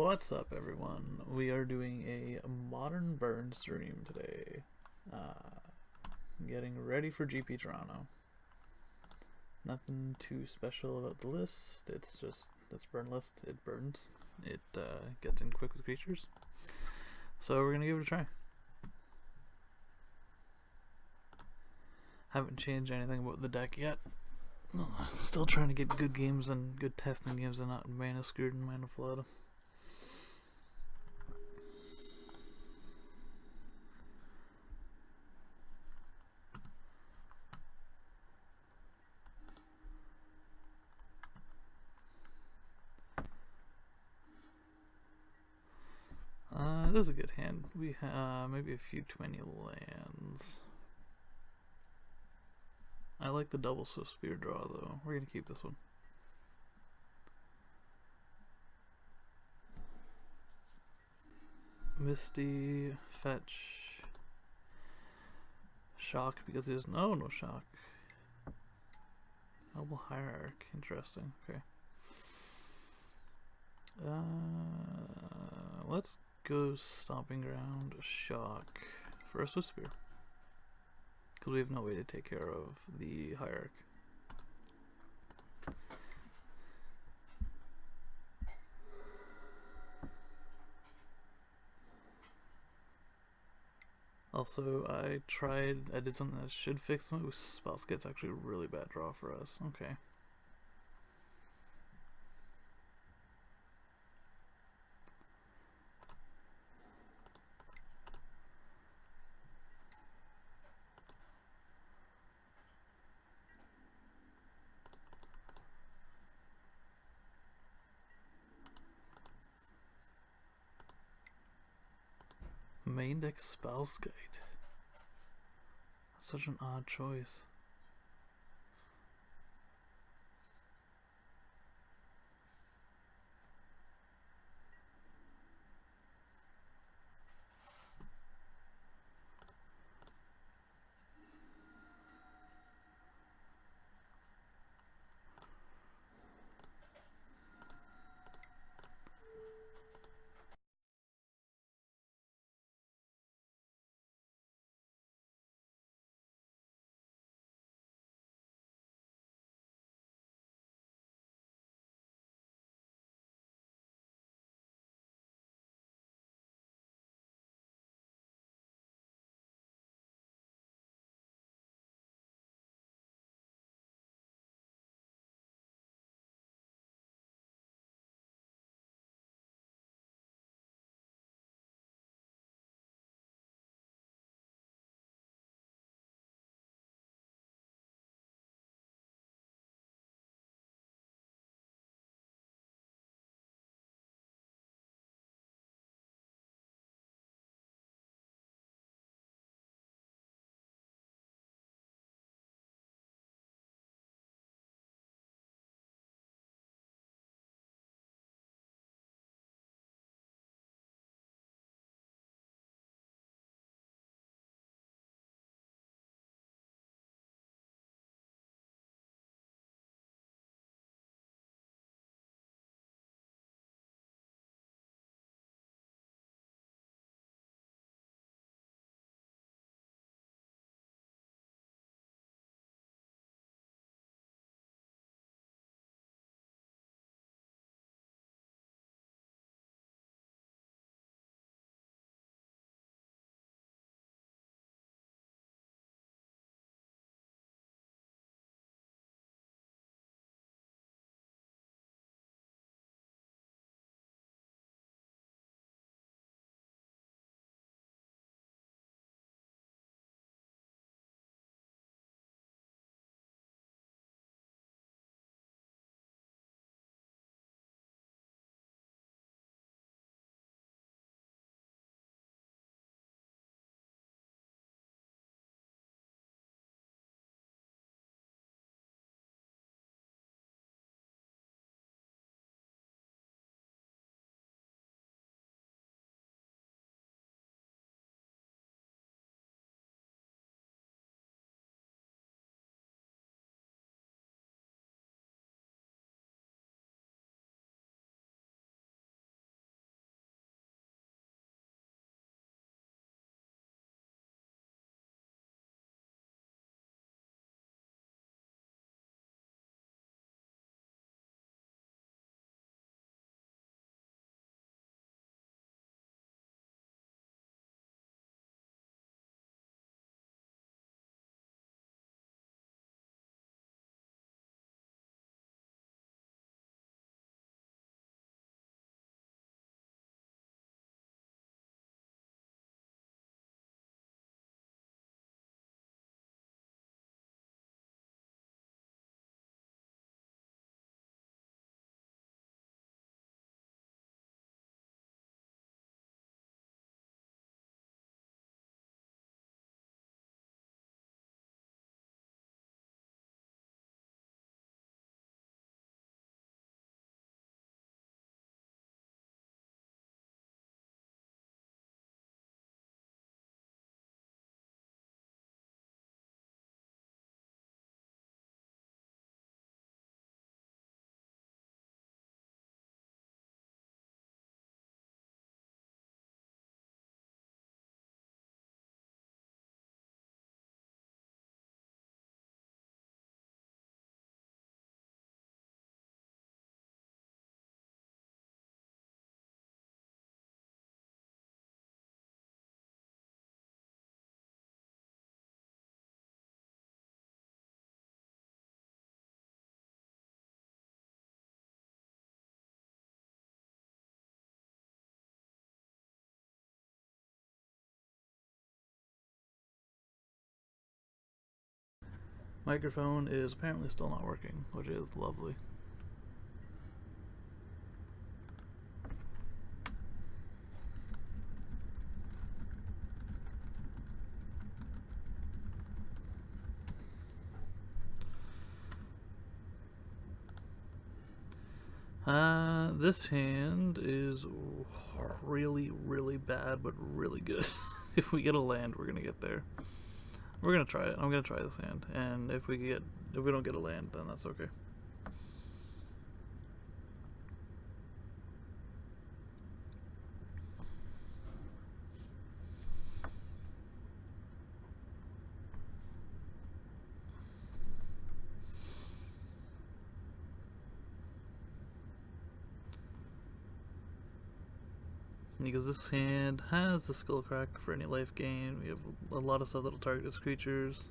What's up, everyone? We are doing a modern burn stream today. Getting ready for GP Toronto. Nothing too special about the list. It's just this burn list. It burns. It gets in quick with creatures. So we're gonna give it a try. Haven't changed anything about the deck yet. Still trying to get good games and good testing games and not mana screwed and mana flood. This is a good hand. We have maybe a few too many lands. I like the double swift spear draw though. We're gonna keep this one. Misty, fetch, shock because there's no shock. Noble hierarch, interesting. Okay. Let's go stomping ground, shock, first with spear. Because we have no way to take care of the hierarch. Also, I did something that should fix my spell skit's actually a really bad draw for us. Okay. Main deck Spellskite. Such an odd choice. Microphone is apparently still not working, which is lovely. This hand is really, really bad, but really good. If we get a land, we're gonna get there. We're gonna try it. I'm gonna try this hand, and if we don't get a land, then that's okay. Because this hand has the skull crack for any life gain. We have a lot of stuff that'll target its creatures.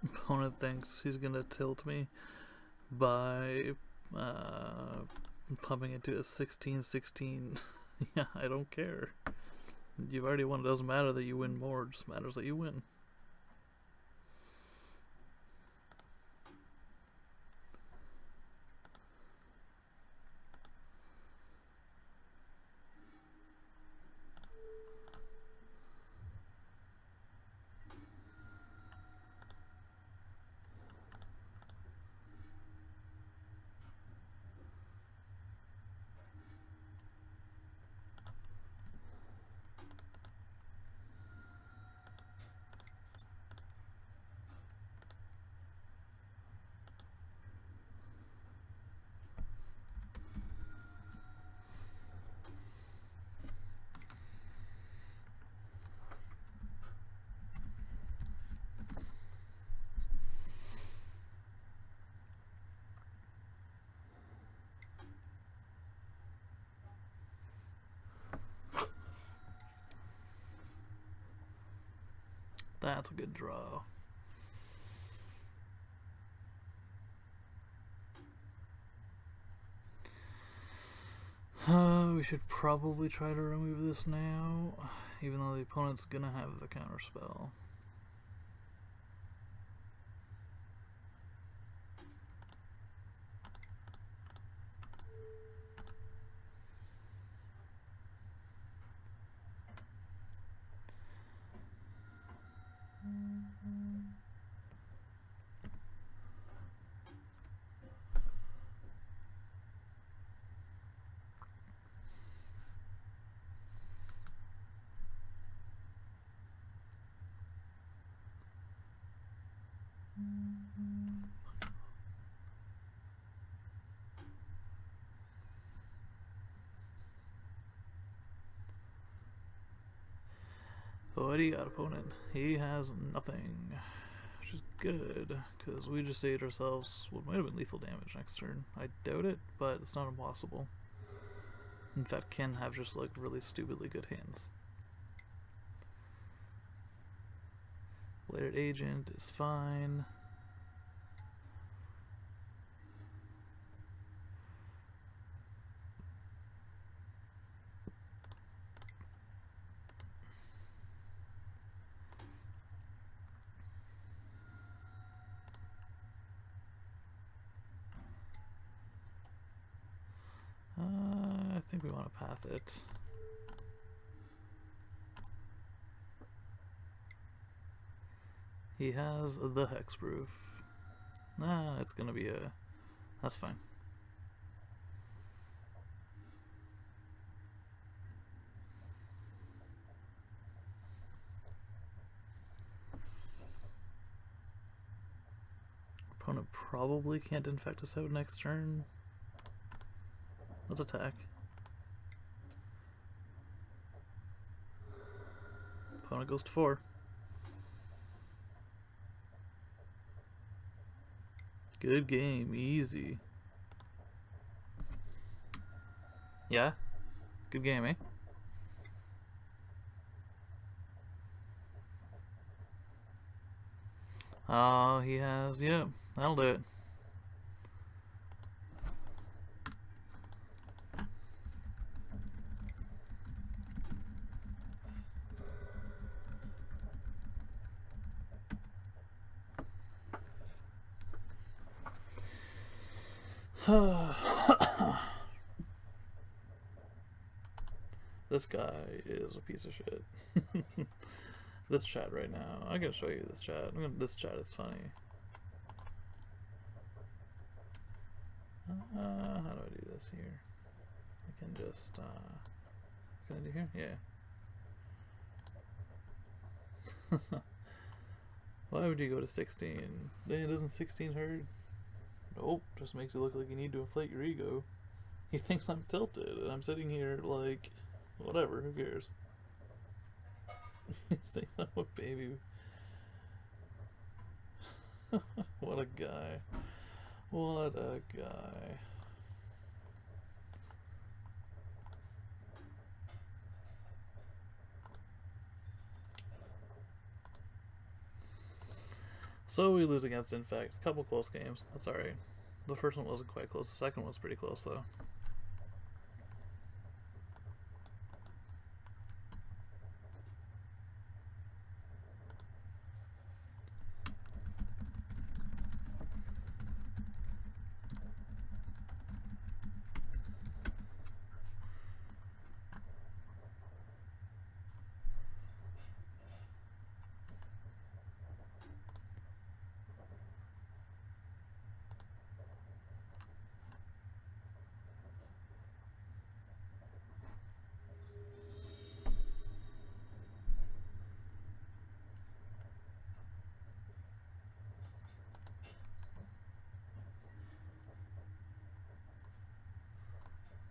Opponent thinks he's gonna tilt me by pumping into a 16-16. Yeah, I don't care. You've already won. It doesn't matter that you win more, it just matters that you win. That's a good draw. We should probably try to remove this now, even though the opponent's gonna have the counter spell. What do you got, opponent? He has nothing, which is good, because we just saved ourselves what might have been lethal damage next turn. I doubt it, but it's not impossible. In fact, can have just like really stupidly good hands. Bladed Agent is fine. I think we want to path it. He has the hexproof. Nah, it's gonna be a... That's fine. Opponent probably can't infect us out next turn. Let's attack. Opponent goes to 4. Good game, easy. Yeah? Good game, eh? Oh, he has, yeah, that'll do it. This guy is a piece of shit. This chat right now. I'm gonna show you this chat. This chat is funny. How do I do this here? I can just, can I do here? Yeah. Why would you go to 16? Doesn't 16 hurt? Nope, just makes it look like you need to inflate your ego. He thinks I'm tilted, and I'm sitting here like, whatever, who cares? He thinks I'm a baby. What a guy. What a guy. So we lose against Infect. A couple close games. That's alright. The first one wasn't quite close. The second one was pretty close, though.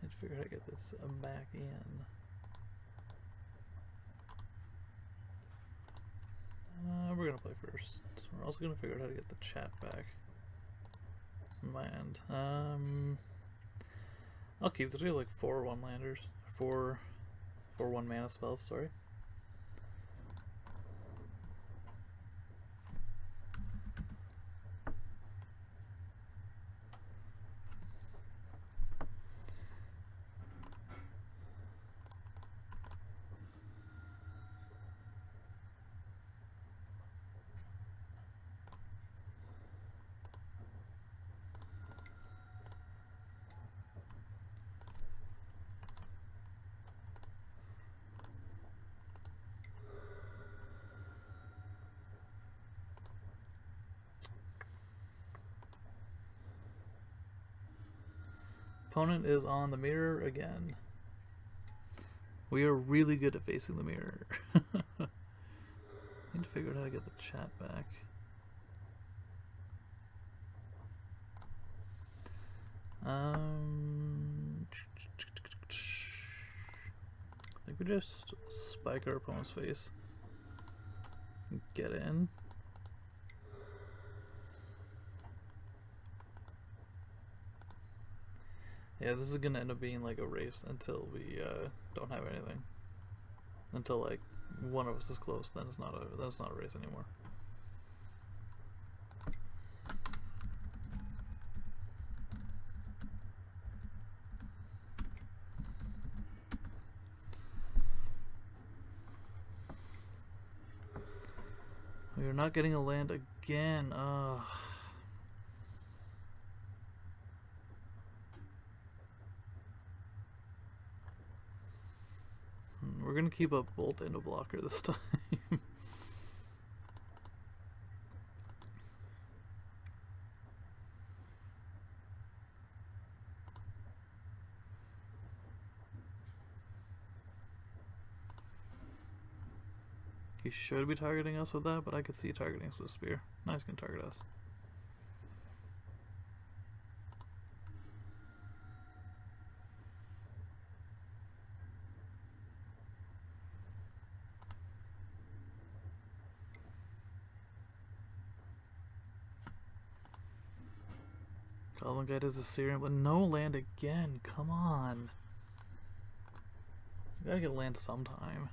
Need to figure out how to get this back in. We're gonna play first. We're also gonna figure out how to get the chat back. On my end. I'll keep this. We have like 4 one-landers. 4 1-mana spells, sorry. Opponent is on the mirror again. We are really good at facing the mirror. Need to figure out how to get the chat back. I think we just spike our opponent's face. Get in. Yeah, this is gonna end up being like a race until we don't have anything. Until like one of us is close, then it's not a race anymore. We are not getting a land again. Ugh. We're gonna keep a bolt and a blocker this time. He should be targeting us with that, but I could see targeting us with a spear. Now he's gonna target us. Goblin Guide is a Syrian, but no land again. Come on. You gotta get land sometime.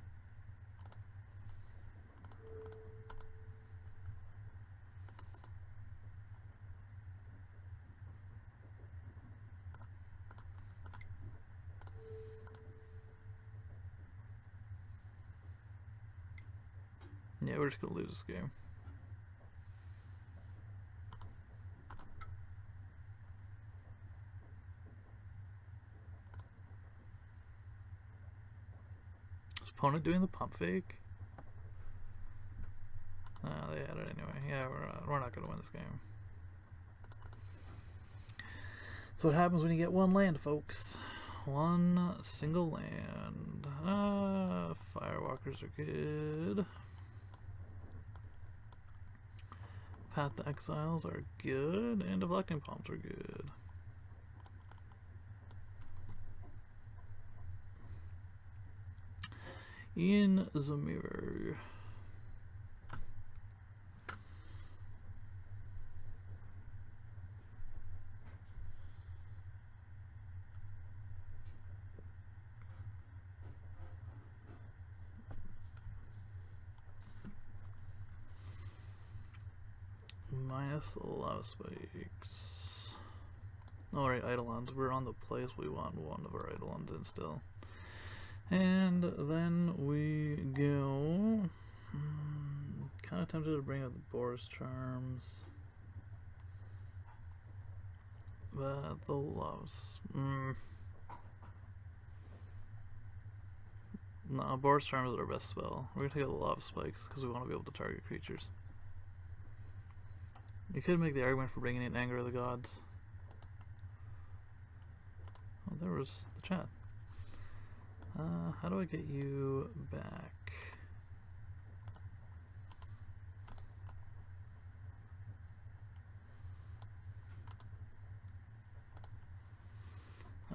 Yeah, we're just gonna lose this game. Is opponent doing the pump fake? They had it anyway. Yeah, we're not gonna win this game. That's what happens when you get one land, folks. One single land. Firewalkers are good. Path to Exiles are good, and Deflecting Palms are good. Ian Zamir. Minus a lot of spikes. Alright, Eidolons. We're on the place we want one of our Eidolons in still. And then we go. Kind of tempted to bring out the Boros Charms. But the Loves. No, Boros Charms is our best spell. We're gonna take out the Love Spikes because we want to be able to target creatures. You could make the argument for bringing in Anger of the Gods. Oh, there was the chat. How do I get you back?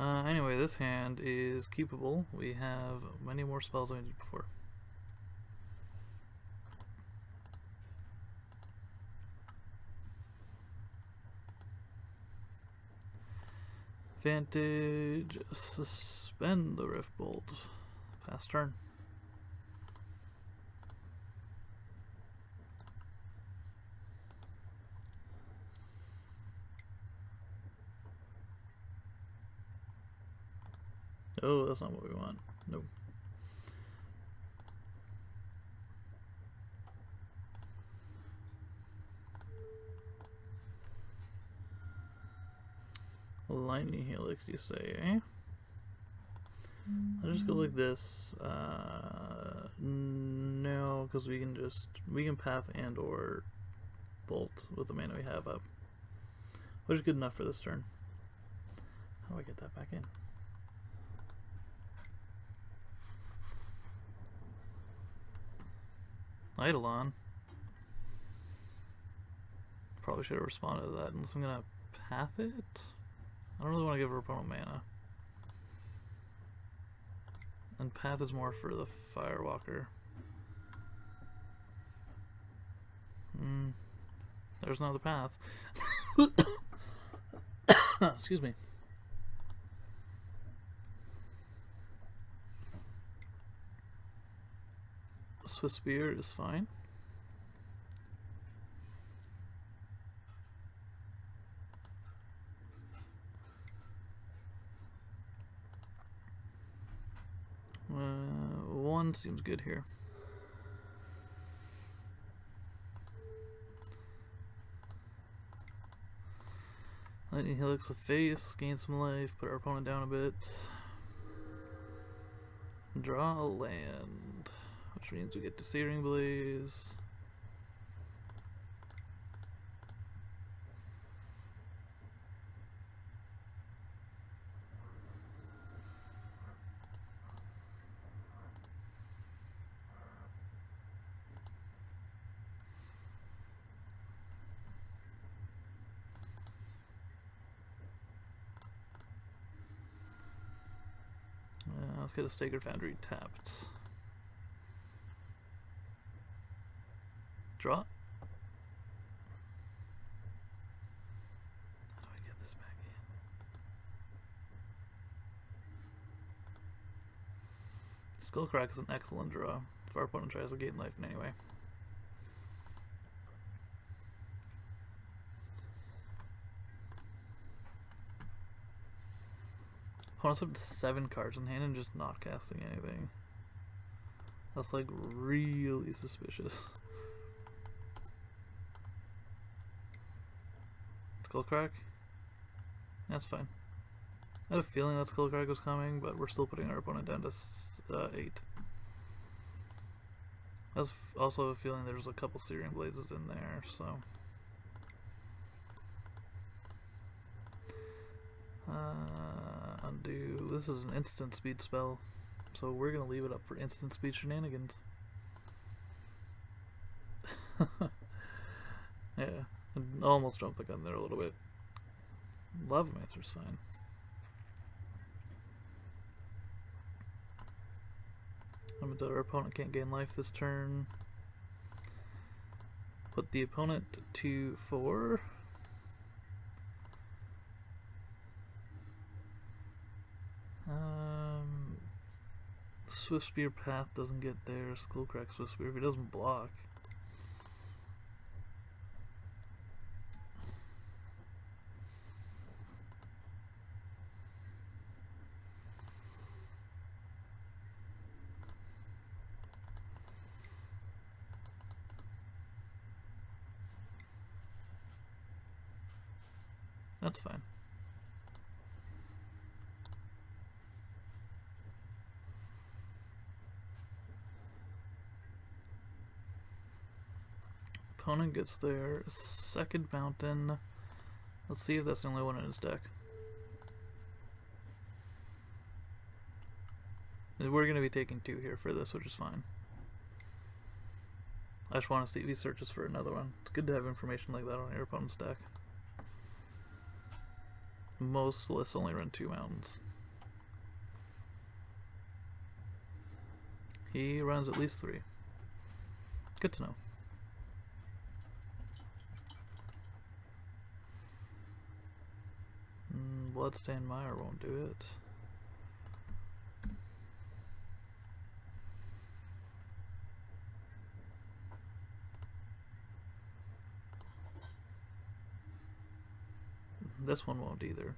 Anyway, this hand is keepable. We have many more spells than we did before. Advantage, suspend the Rift Bolt. Pass turn. Oh, that's not what we want. Nope. Lightning Helix, you say, eh? I'll just go like this. No, because we can path and or bolt with the mana we have up, which is good enough for this turn. How do I get that back in? Eidolon. Probably should have responded to that, unless I'm gonna path it. I don't really want to give our opponent mana. And path is more for the Firewalker. There's no other path. Excuse me. Swiss Spear is fine. One seems good here. Lightning Helix the face, gain some life, put our opponent down a bit. Draw a land, which means we get to Searing Blaze. Let's get a Sacred Foundry tapped. Draw. How do I get this back? Skullcrack is an excellent draw if our opponent tries to gain life in any way. Opponent's up to 7 cards in hand and just not casting anything. That's like really suspicious. Skullcrack? That's fine. I had a feeling that Skullcrack was coming, but we're still putting our opponent down to 8. I was also a feeling there's a couple Searing Blazes in there, so... undo. This is an instant speed spell, so we're gonna leave it up for instant speed shenanigans. Yeah, I almost jumped the gun there a little bit. Lavamancer's fine. Our opponent can't gain life this turn. Put the opponent to 4. Swift Spear Path doesn't get there. Skullcrack Swift Spear if he doesn't block. That's fine. Opponent gets their second mountain. Let's see if that's the only one in his deck. We're going to be taking 2 here for this, which is fine. I just want to see if he searches for another one. It's good to have information like that on your opponent's deck. Most lists only run 2 mountains. He runs at least 3. Good to know. Bloodstained Mire won't do it. This one won't either.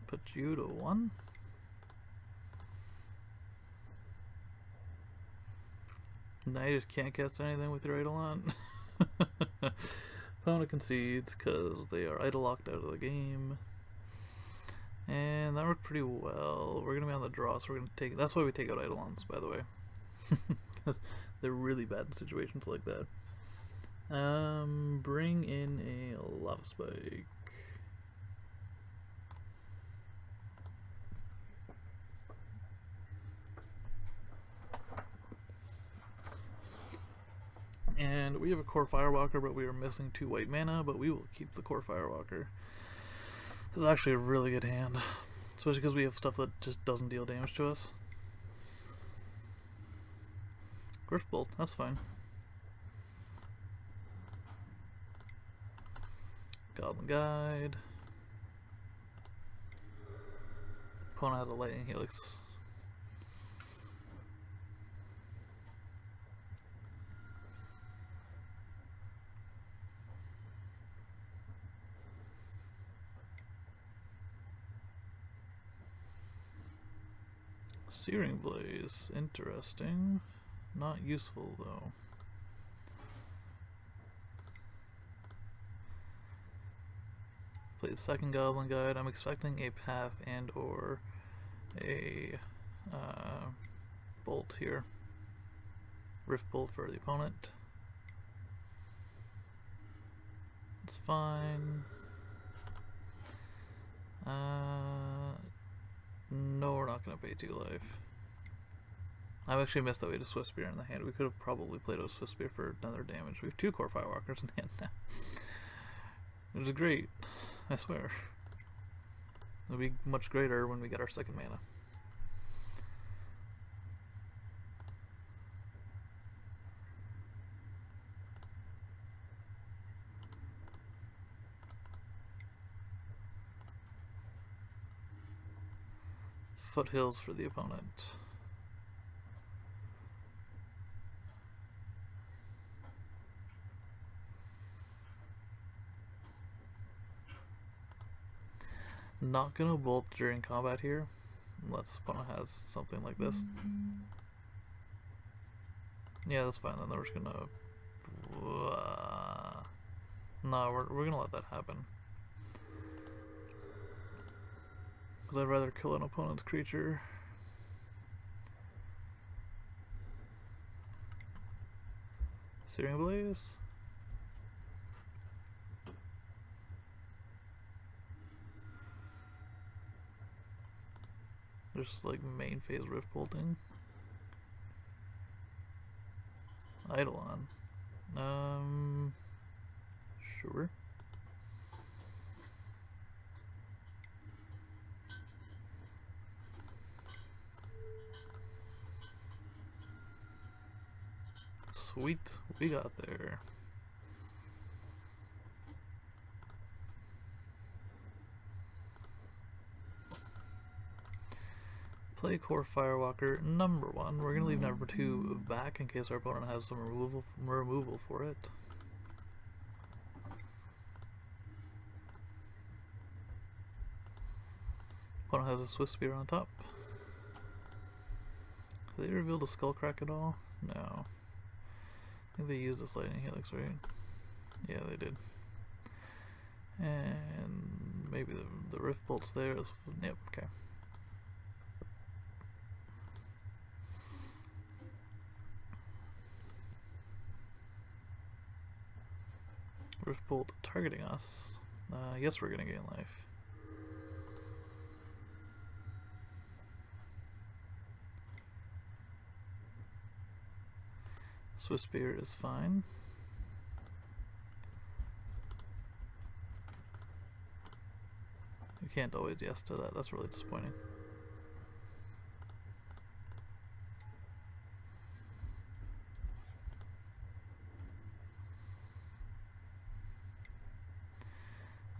Put you to 1. Now you just can't cast anything with your Eidolon. Opponent concedes because they are idle locked out of the game. And that worked pretty well. We're going to be on the draw, so we're going to take... That's why we take out Eidolons, by the way. Because they're really bad in situations like that. Bring in a Lava Spike. And we have a Core Firewalker, but we are missing 2 white mana, but we will keep the Core Firewalker. This is actually a really good hand, especially because we have stuff that just doesn't deal damage to us. Griffbolt, that's fine. Goblin Guide. Opponent has a Lightning Helix. Searing Blaze, interesting. Not useful though. Play the second Goblin Guide. I'm expecting a Path and or a Bolt here. Rift Bolt for the opponent. It's fine. No, we're not going to pay 2 life. I've actually missed that we had a Swift Spear in the hand. We could have probably played a Swift Spear for another damage. We have 2 Core Firewalkers in hand now. Which is great, I swear. It'll be much greater when we get our second mana. Foothills for the opponent. Not gonna bolt during combat here, unless opponent has something like this. Yeah, that's fine. Then we're just gonna. No, we're gonna let that happen. Because I'd rather kill an opponent's creature. Searing Blaze. Just like main phase Rift Bolting. Eidolon. Sure. Sweet, we got there. Play Core Firewalker number 1. We're gonna leave number 2 back in case our opponent has some removal for it. Opponent has a Swift Spear on top. Have they revealed a Skullcrack at all? No. I think they used this Lightning Helix, right? Yeah, they did. And maybe the Rift Bolt's there. Yep, okay. Rift Bolt targeting us. Yes, we're gonna gain life. Swift Spear is fine. You can't always yes to that. That's really disappointing.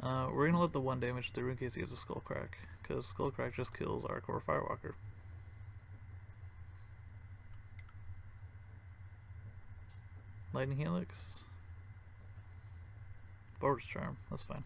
We're gonna let the 1 damage through in case he has a Skullcrack, because Skullcrack just kills our Core Firewalker. Lightning Helix. Boros Charm, that's fine.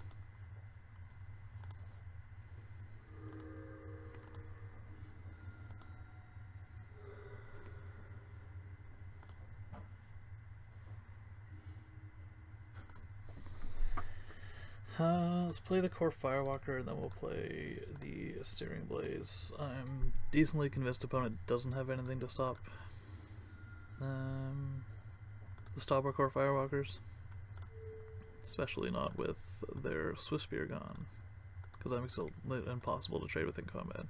Let's play the Core Firewalker and then we'll play the Searing Blaze. I'm decently convinced opponent doesn't have anything to stop our Core Firewalkers. Especially not with their Swift Spear gone. Because that makes it impossible to trade within combat.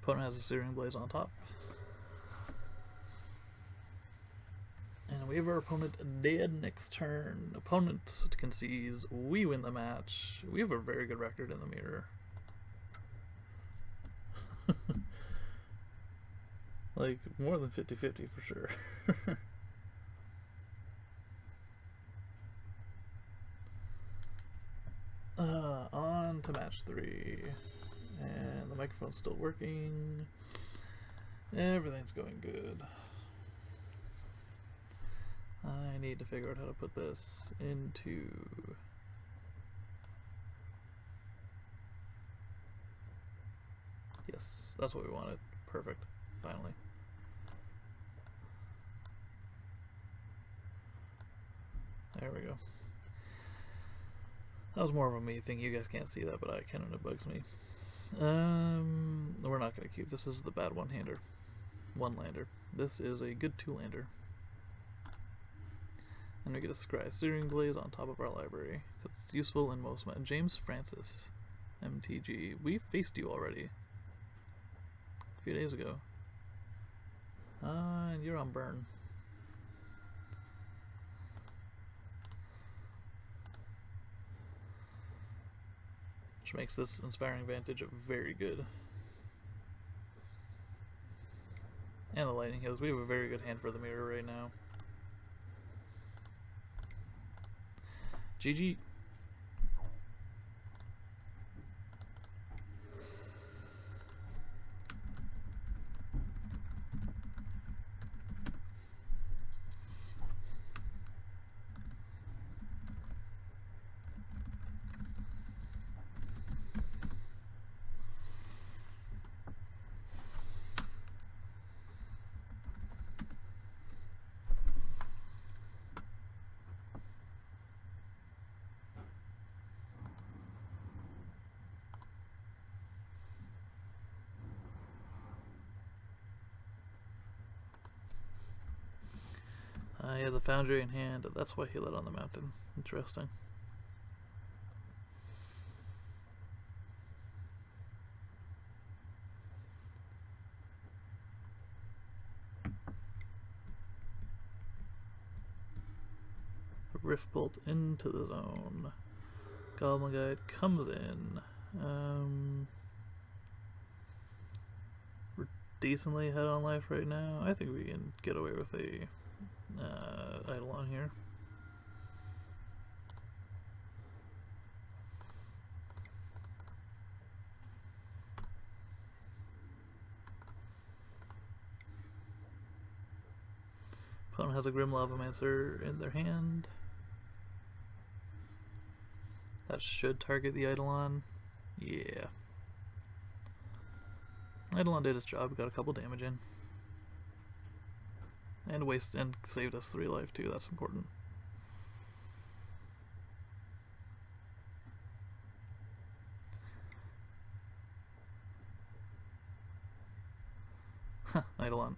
Opponent has a Searing Blaze on top. And we have our opponent dead next turn. Opponent concedes. We win the match. We have a very good record in the mirror. Like, more than 50-50 for sure. On to match 3. And the microphone's still working. Everything's going good. I need to figure out how to put this into... Yes, that's what we wanted. Perfect. Finally. There we go. That was more of a me thing. You guys can't see that, but I can, and it bugs me. We're not going to keep. This is the bad one-hander. One-lander. This is a good two-lander. And we get a Scry Searing Blaze on top of our library. It's useful in most... James Francis. MTG. We faced you already. A few days ago. And you're on burn. Which makes this Inspiring Vantage very good. And the Lightning Heals. We have a very good hand for the mirror right now. GG. He had the Foundry in hand, and that's why he lit on the mountain. Interesting. Rift Bolt into the zone. Goblin Guide comes in. We're decently ahead on life right now. I think we can get away with a Eidolon here. Opponent has a Grim Lavamancer in their hand. That should target the Eidolon. Yeah. Eidolon did his job, got a couple damage in. And saved us 3 life too, that's important. Eidolon.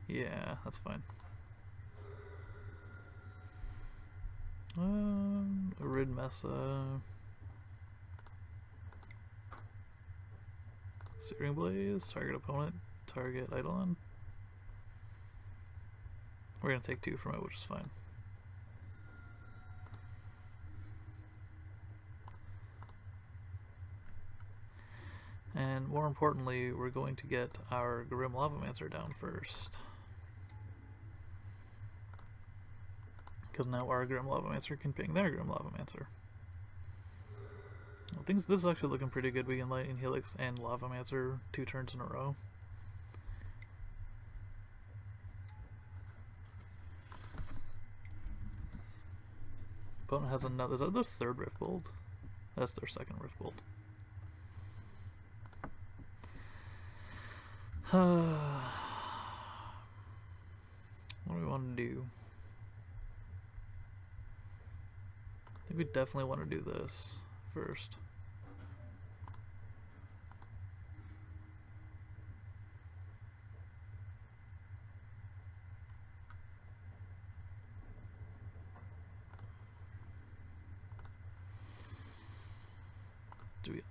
Yeah, that's fine. Rid Mesa. Searing Blaze, target opponent, target Eidolon. We're gonna take 2 from it, which is fine. And more importantly, we're going to get our Grim Lavamancer down first. Because now our Grim Lavamancer can ping their Grim Lavamancer. I think this is actually looking pretty good. We can Lightning Helix and Lavamancer 2 turns in a row. Opponent has another. Is that their 3rd Rift Bolt? That's their 2nd Rift Bolt. What do we want to do? I think we definitely want to do this first.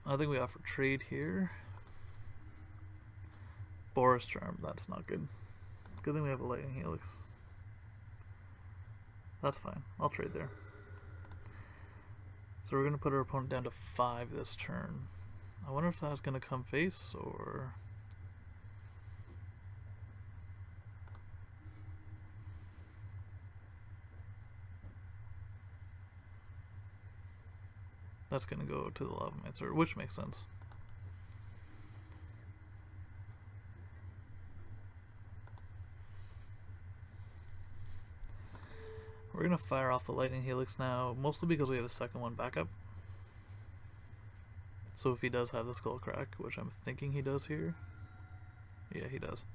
I think we offer trade here. Boros Charm, that's not good. Good thing we have a Lightning Helix. That's fine, I'll trade there. So we're going to put our opponent down to 5 this turn. I wonder if that's going to come face, or... That's going to go to the Lavamancer, which makes sense. We're going to fire off the Lightning Helix now, mostly because we have a 2nd one backup. So if he does have the Skull Crack, which I'm thinking he does here. Yeah, he does.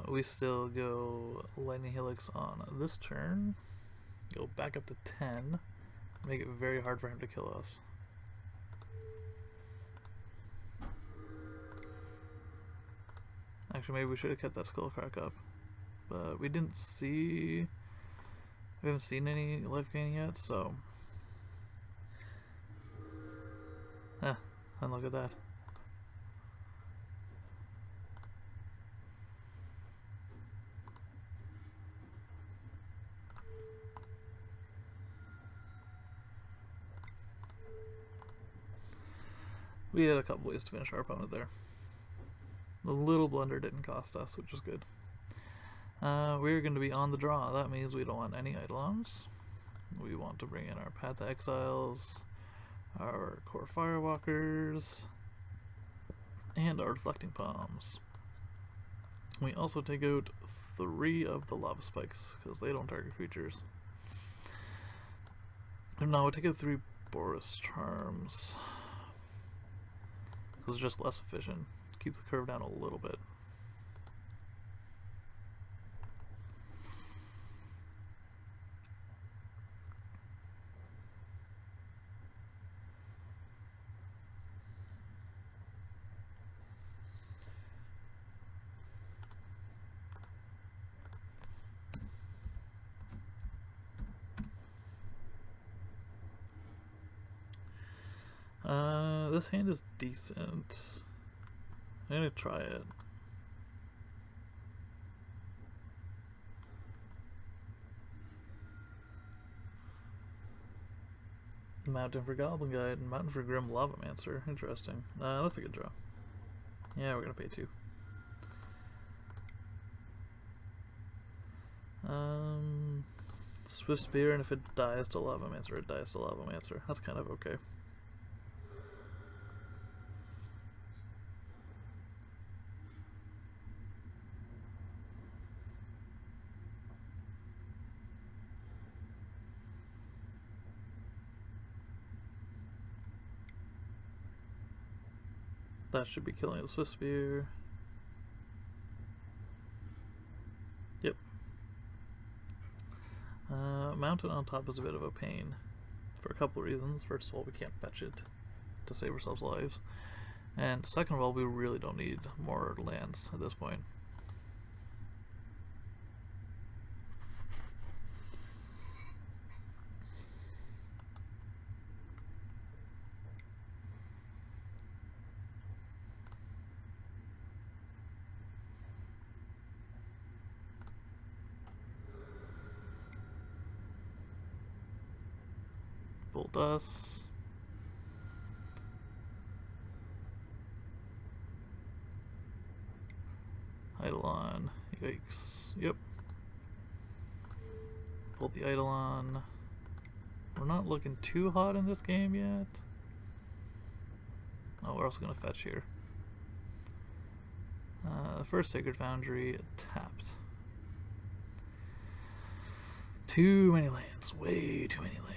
We still go Lightning Helix on this turn. Go back up to 10. Make it very hard for him to kill us. Actually, maybe we should have kept that Skull Crack up. But we didn't see... We haven't seen any life gain yet, so... And look at that. we had a couple ways to finish our opponent there. The little blunder didn't cost us, which is good. We're going to be on the draw. That means we don't want any Eidolons. We want to bring in our Path to Exiles, our Core Firewalkers, and our Deflecting Palms. We also take out 3 of the Lava Spikes, because they don't target creatures. And now we take out 3 Boros Charms. This is just less efficient. Keep the curve down a little bit. This hand is decent. I'm gonna try it. Mountain for Goblin Guide and Mountain for Grim Lavamancer. Interesting. That's a good draw. Yeah, we're gonna pay 2. Swift Spear, and if it dies to Lavamancer, it dies to Lavamancer. That's kind of okay. That should be killing the Swift Spear. Yep. Mountain on top is a bit of a pain for a couple of reasons. First of all, we can't fetch it to save ourselves lives. And second of all, we really don't need more lands at this point. Us. Eidolon. Yikes. Yep. Pulled the Eidolon. We're not looking too hot in this game yet. Oh, we're also going to fetch here. First Sacred Foundry tapped. Too many lands. Way too many lands.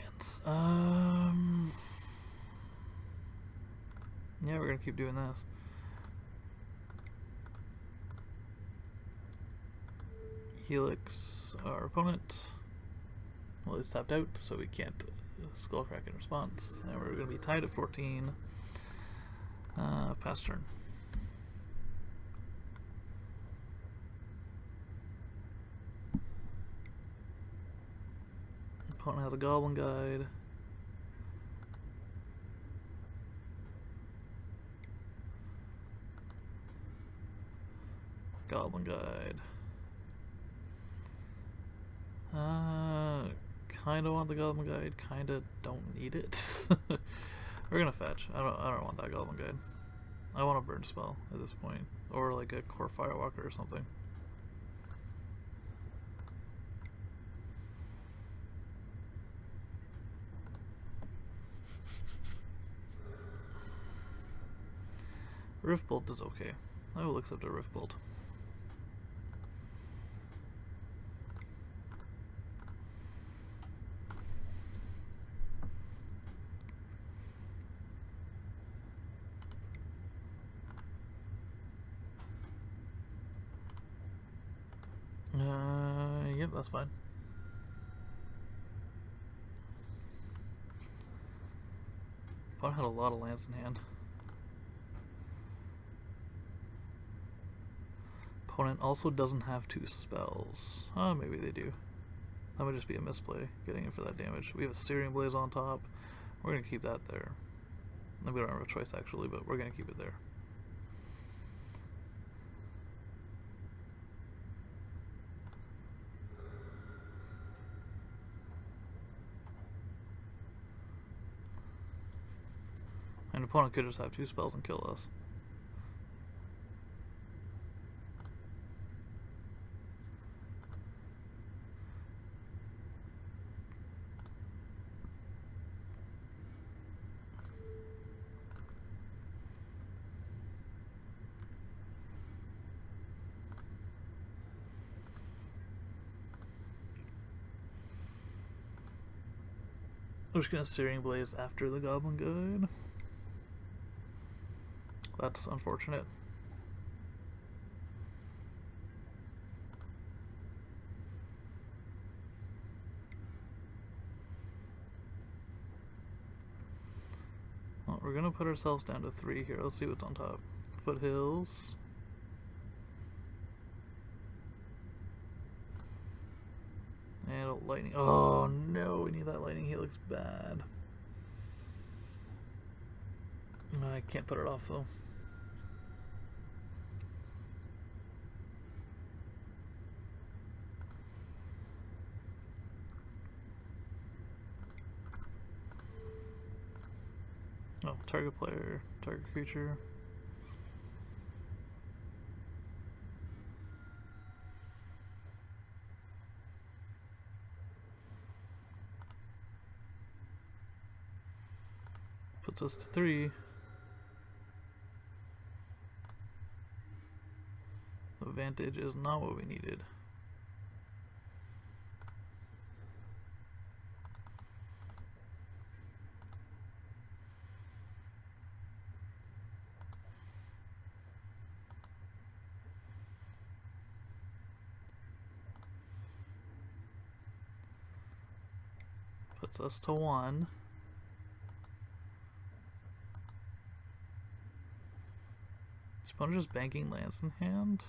Yeah, we're gonna keep doing this. Helix, our opponent. Well, he's tapped out, so we can't Skullcrack in response. And we're gonna be tied at 14. Pass turn. Opponent has a Goblin Guide. Goblin Guide. Kinda want the Goblin Guide, kinda don't need it. We're gonna fetch. I don't want that Goblin Guide. I want a burn spell at this point. Or like a Core Firewalker or something. Rift Bolt is okay. I will accept a Rift Bolt. Yep, that's fine. Opponent had a lot of lands in hand. Opponent also doesn't have 2 spells. Oh, maybe they do. That would just be a misplay, getting in for that damage. We have a Searing Blaze on top. We're going to keep that there. And we don't have a choice actually, but we're going to keep it there. An opponent could just have 2 spells and kill us. I'm just gonna Searing Blaze after the Goblin Guide. That's unfortunate. Well, we're gonna put ourselves down to 3 here. Let's see what's on top. Foothills. And a lightning. Oh no, we need that lightning helix bad. I can't put it off though. Oh, target player, target creature. Puts us to 3. Advantage is not what we needed. Puts us to 1. Is opponent just banking lands in hand?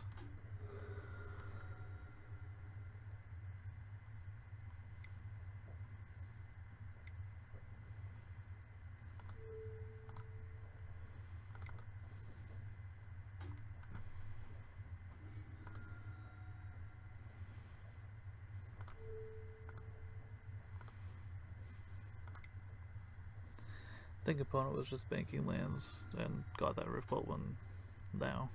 I think opponent was just banking lands and got that Riftbolt one now.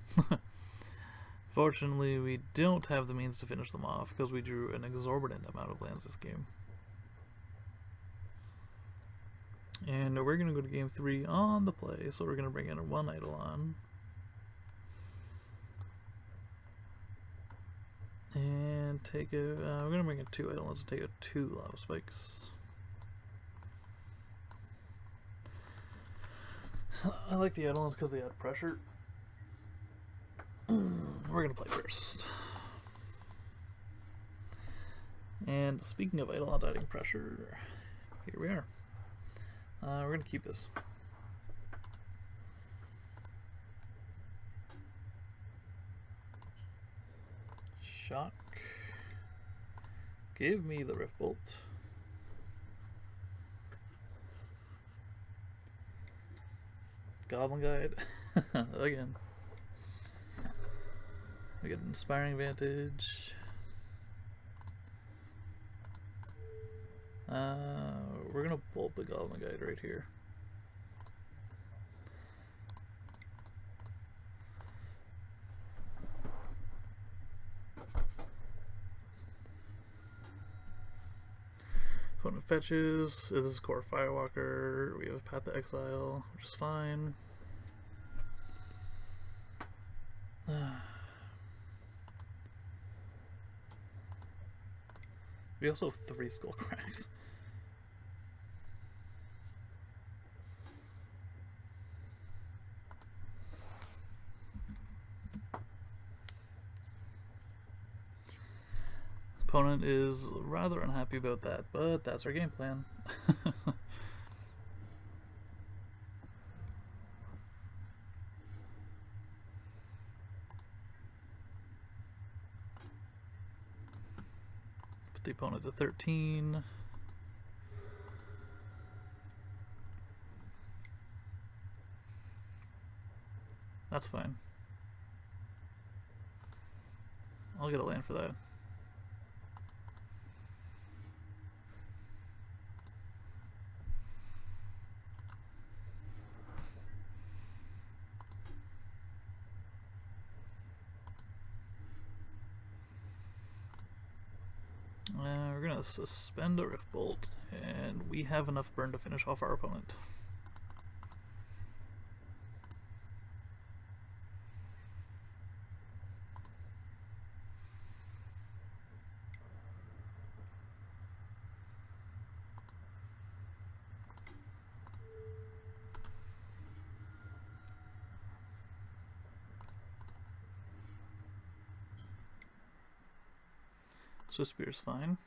Fortunately, we don't have the means to finish them off because we drew an exorbitant amount of lands this game. And we're going to go to game 3 on the play, so we're going to bring in a 1 Eidolon. And take a, we're going to bring in 2 Eidolons and take a 2 Lava Spikes. I like the Eidolons because they add pressure. We're going to play first. And speaking of Eidolons adding pressure, here we are. We're going to keep this. Shock. Give me the Riftbolt. Goblin Guide. Again. We get an Inspiring Advantage. We're gonna bolt the Goblin Guide right here. Opponent fetches. This is Core Firewalker. We have Path to Exile, which is fine. We also have 3 Skull Cracks. Opponent is rather unhappy about that, but that's our game plan. Put the opponent to 13. That's fine. I'll get a land for that. We're gonna suspend a Rift Bolt, and we have enough burn to finish off our opponent. So Spear's fine.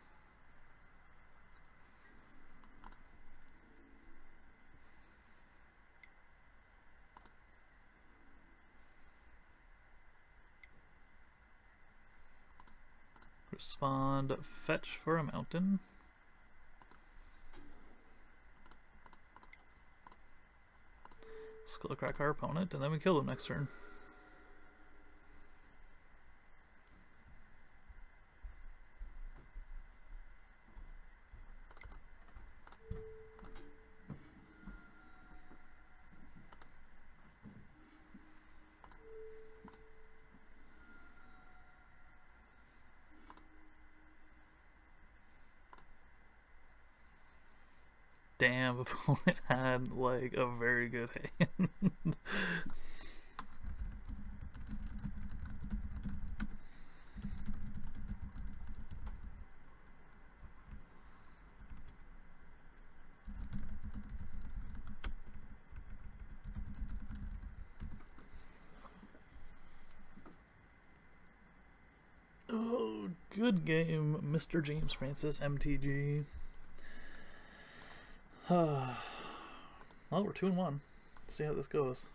Respond, fetch for a mountain. Skullcrack our opponent, and then we kill them next turn. Damn, opponent had like a very good hand. Oh, good game, Mr. James Francis, MTG. Well, we're 2-1. Let's see how this goes.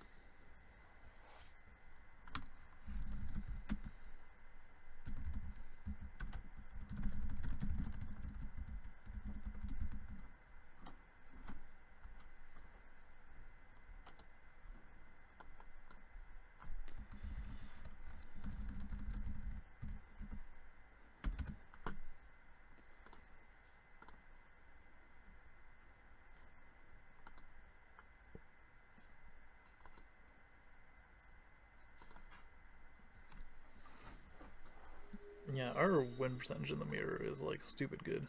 Yeah, our win percentage in the mirror is like stupid good.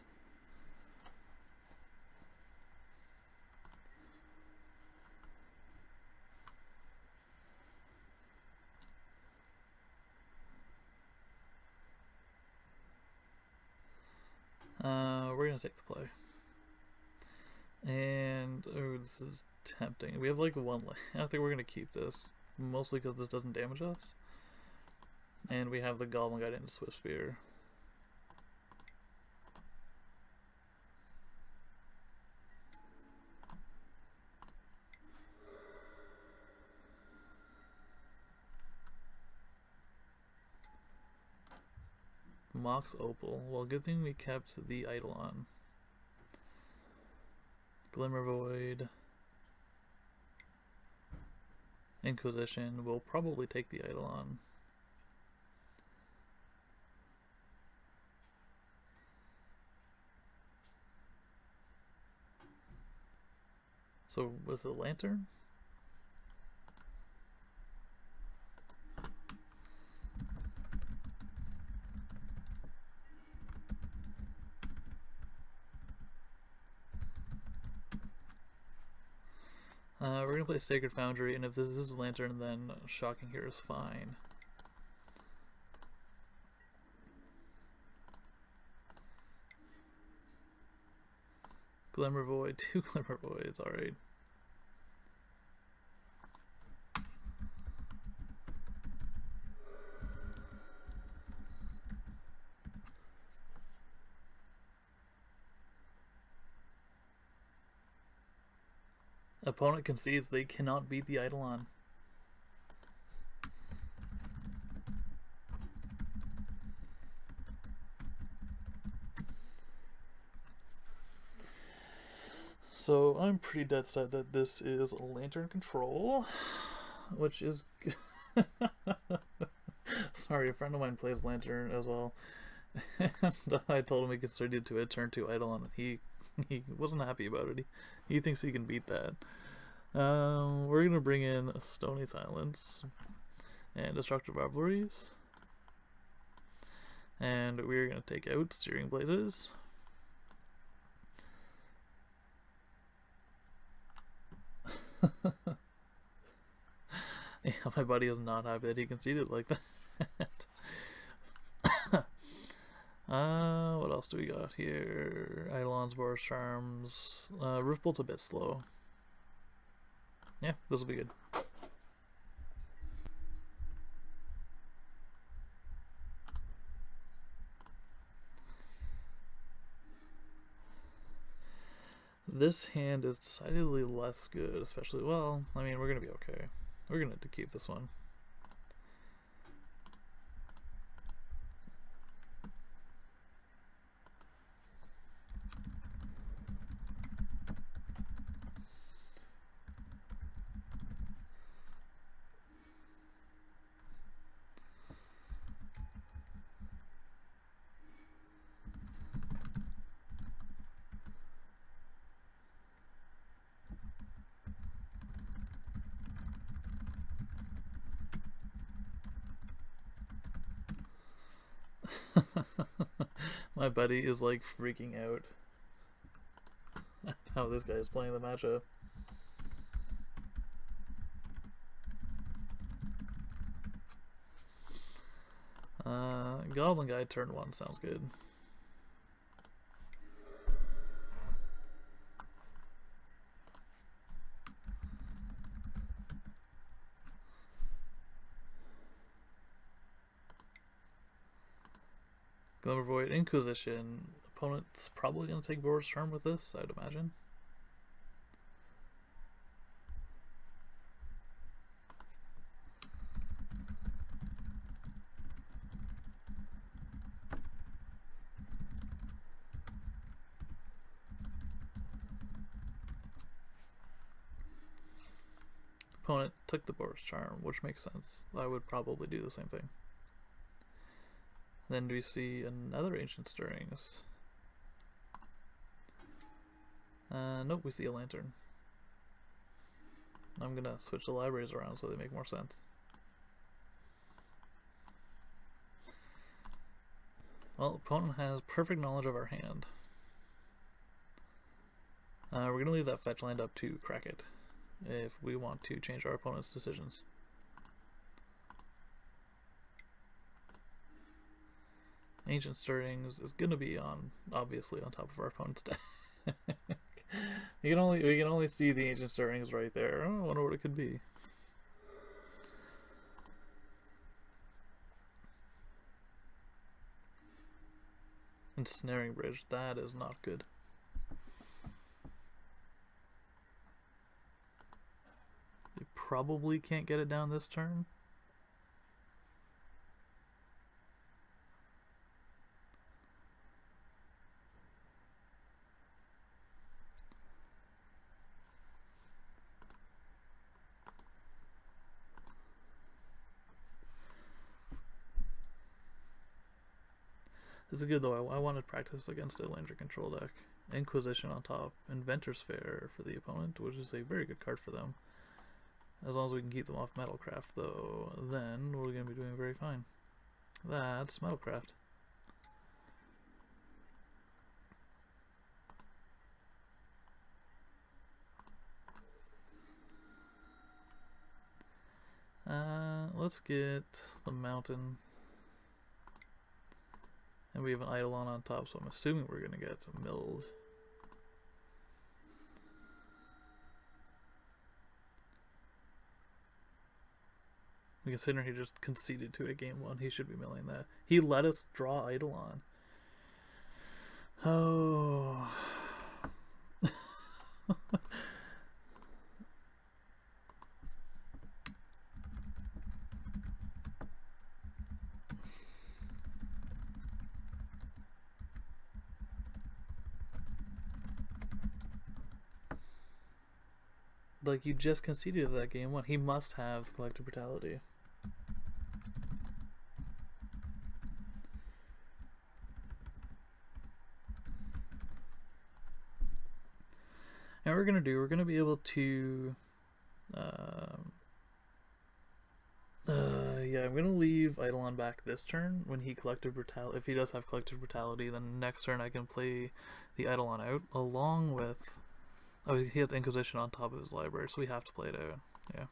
We're gonna take the play. And oh, this is tempting. We have like one life. I think we're gonna keep this, mostly because this doesn't damage us. And we have the Goblin Guide into Swift Spear. Mox Opal. Well, good thing we kept the Eidolon. Glimmer Void. Inquisition. We'll probably take the Eidolon. So, was it Lantern? We're gonna play Sacred Foundry, and if this is Lantern, then Shocking here is fine. Glimmer Void, 2 Glimmer Voids, alright. Opponent concedes they cannot beat the Eidolon. So I'm pretty dead set that this is Lantern Control, which is good. Sorry, a friend of mine plays Lantern as well, and I told him he could start to a turn 2 Eidolon, and he wasn't happy about it. He thinks he can beat that. We're gonna bring in Stony Silence and Destructive Rivalries, And we're going to take out Steering Blazes. Yeah, my buddy is not happy that he conceded like that. What else do we got here? Eidolons, Boros Charms. Roof Bolt's a bit slow. Yeah, this will be good. This hand is decidedly less good, especially, well, I mean, we're going to be okay. We're going to keep this one. My buddy is like freaking out at how this guy is playing the matchup. Goblin guy turn 1 sounds good. Glimmer Void, Inquisition. Opponent's probably going to take Boros Charm with this, I'd imagine. Opponent took the Boros Charm, which makes sense. I would probably do the same thing. Then we see another Ancient Stirrings. Nope, we see a Lantern. I'm gonna switch the libraries around so they make more sense. Well, opponent has perfect knowledge of our hand. We're gonna leave that fetch land up to crack it if we want to change our opponent's decisions. Ancient Stirrings is gonna be obviously on top of our opponent's deck. we can only see the Ancient Stirrings right there. I wonder what it could be. Ensnaring Bridge, that is not good. They probably can't get it down this turn. This is good though. I wanted practice against a Lander control deck. Inquisition on top. Inventor's Fair for the opponent, which is a very good card for them. As long as we can keep them off Metalcraft though, then we're going to be doing very fine. That's Metalcraft. Let's get the mountain. And we have an Eidolon on top, so I'm assuming we're going to get milled. Considering he just conceded to it game 1, he should be milling that. He let us draw Eidolon. Oh. Like, you just conceded that game 1. He must have Collective Brutality. And what we're going to be able to Yeah, I'm gonna leave Eidolon back this turn when he collected brutality. If he does have collected brutality, then next turn I can play the Eidolon out along with. Oh, he has Inquisition on top of his library, so we have to play it out. Yeah.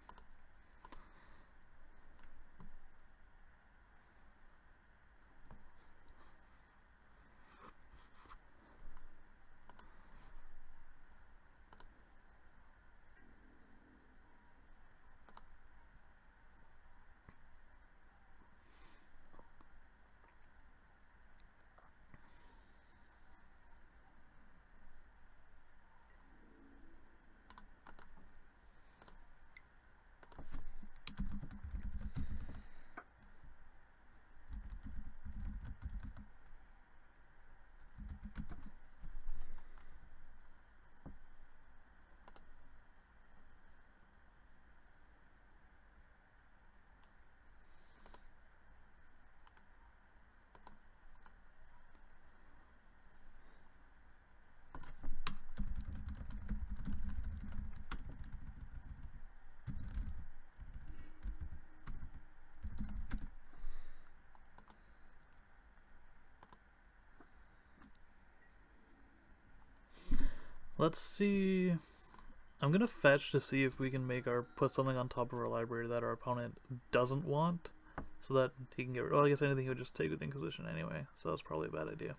Let's see. I'm gonna fetch to see if we can make our put something on top of our library that our opponent doesn't want, so that he can get. Well, I guess anything he would just take with Inquisition anyway, so that's probably a bad idea.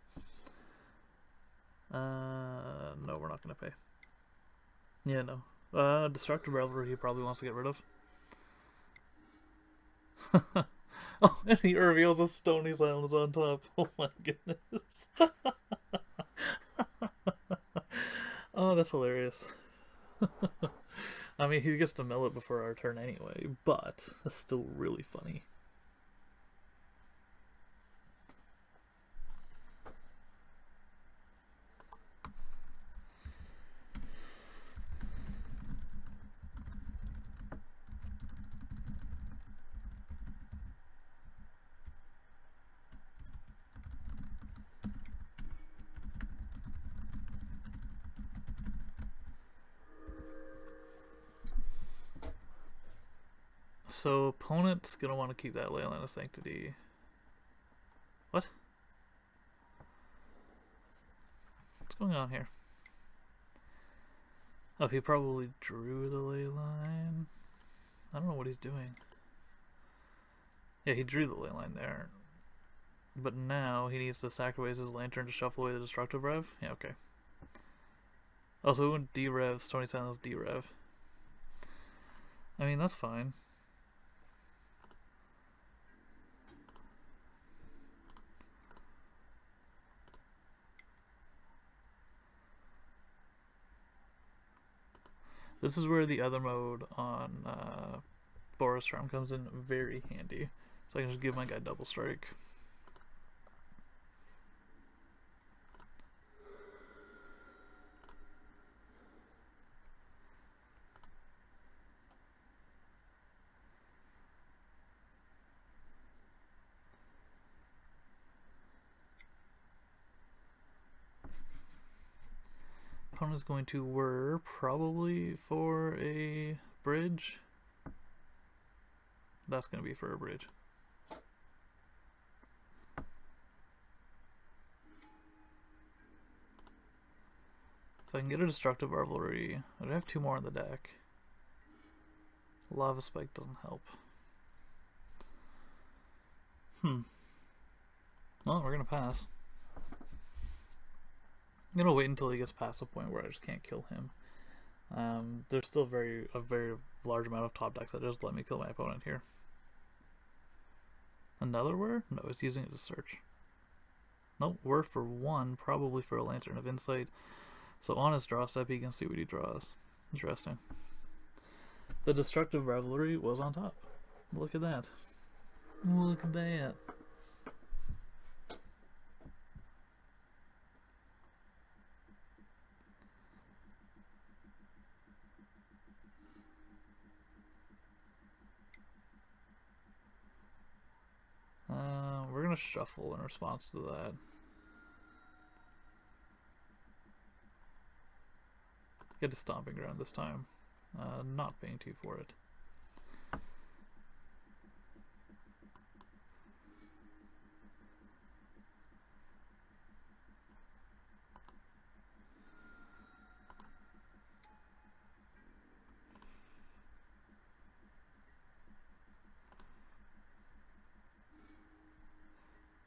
No, we're not gonna pay. Yeah, no. Destructive Revelry he probably wants to get rid of. Oh, and he reveals a Stony Silence on top. Oh my goodness. Oh, that's hilarious. I mean, he gets to mill it before our turn anyway, but that's still really funny. So opponent's gonna want to keep that Leyline of Sanctity. What? What's going on here? Oh, he probably drew the Leyline. I don't know what he's doing. Yeah, he drew the Leyline there. But now he needs to sacrifice his Lantern to shuffle away the Destructive Rev? Yeah, okay. Oh, so we went D-Rev, Stony Silence D-Rev. I mean, that's fine. This is where the other mode on Boros Charm comes in very handy. So I can just give my guy double strike. Opponent's going to whir probably for a bridge. That's going to be for a bridge. If I can get a Destructive Revelry, I have two more in the deck. Lava Spike doesn't help. Well, we're going to pass. I'm gonna wait until he gets past the point where I just can't kill him. There's still a very large amount of top decks that just let me kill my opponent here. Another whir? No, it's using it to search. Nope, whir for one, probably for a Lantern of Insight. So on his draw step, he can see what he draws. Interesting. The Destructive Revelry was on top. Look at that. Look at that. We're gonna shuffle in response to that. Get a Stomping Ground this time. Not paying 2 for it.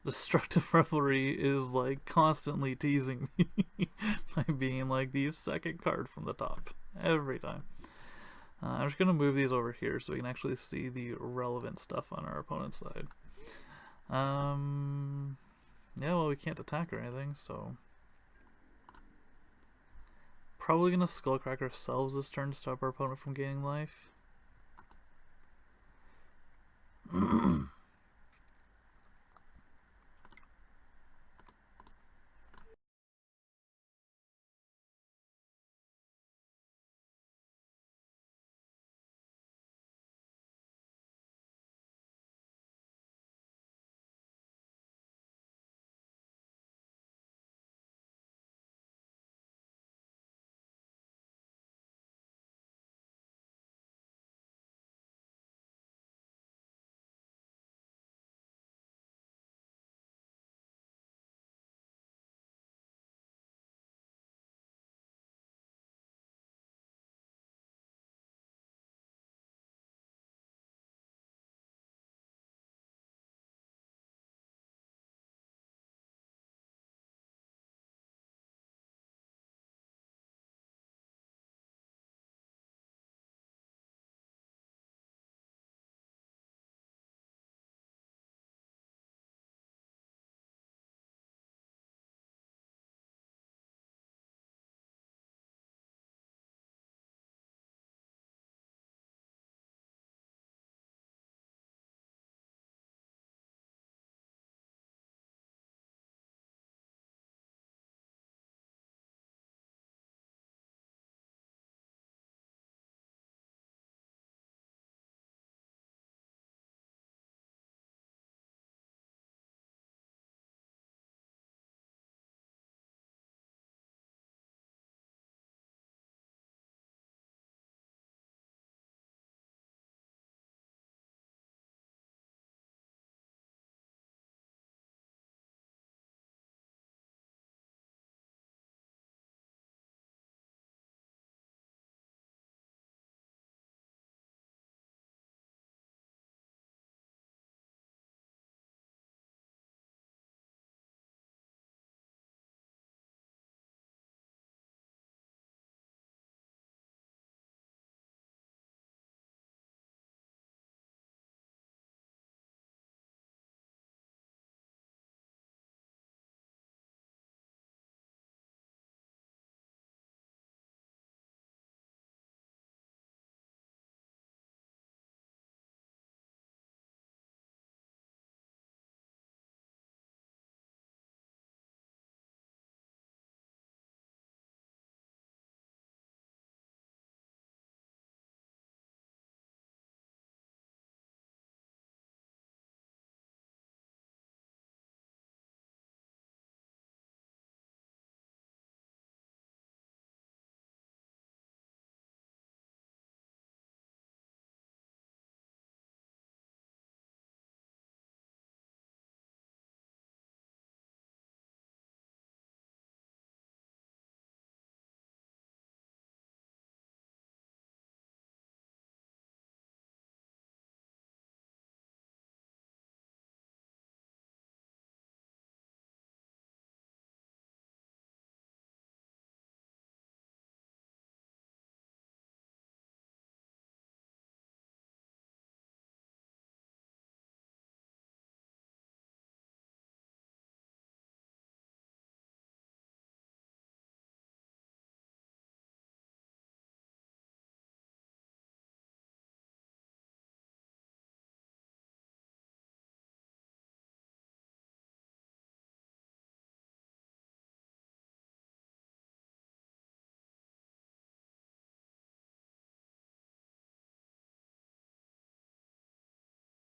Destructive Revelry is like constantly teasing me by being like the second card from the top every time. I'm just gonna move these over here so we can actually see the relevant stuff on our opponent's side. Yeah, well, we can't attack or anything, so probably gonna Skullcrack ourselves this turn to stop our opponent from gaining life.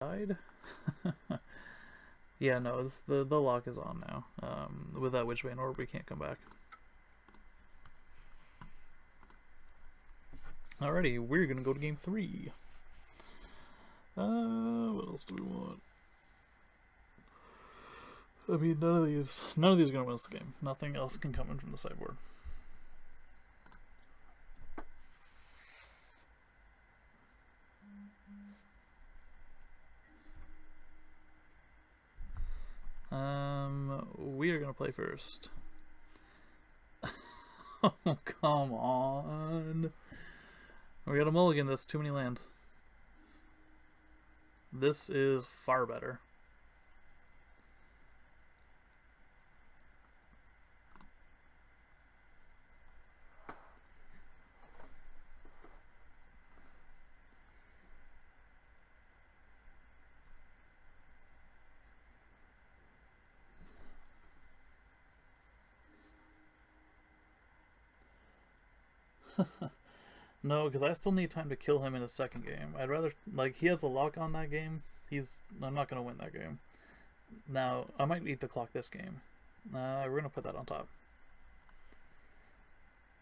Died? Yeah, no, the lock is on now. With that Witchbane Orb, we can't come back. Alrighty, we're gonna go to game 3. What else do we want? I mean, none of these are gonna win us the game. Nothing else can come in from the sideboard. we are going to play first. Oh, come on. We got a mulligan. That's too many lands. This is far better. No, because I still need time to kill him in a second game. I'd rather, like, he has the lock on that game. I'm not going to win that game. Now, I might eat the clock this game. We're going to put that on top.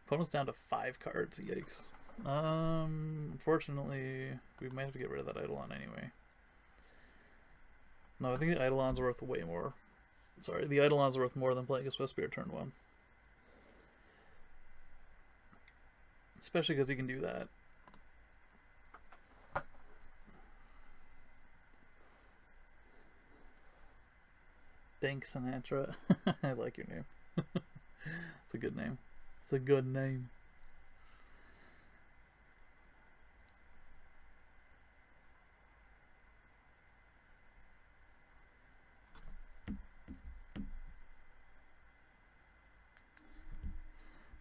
Opponent's down to 5 cards. Yikes. Unfortunately, we might have to get rid of that Eidolon anyway. No, I think the Eidolon's worth way more. Sorry, the Eidolon's worth more than playing a Swiftspear turn 1. Especially because he can do that. Dank Sinatra. I like your name. It's a good name. It's a good name.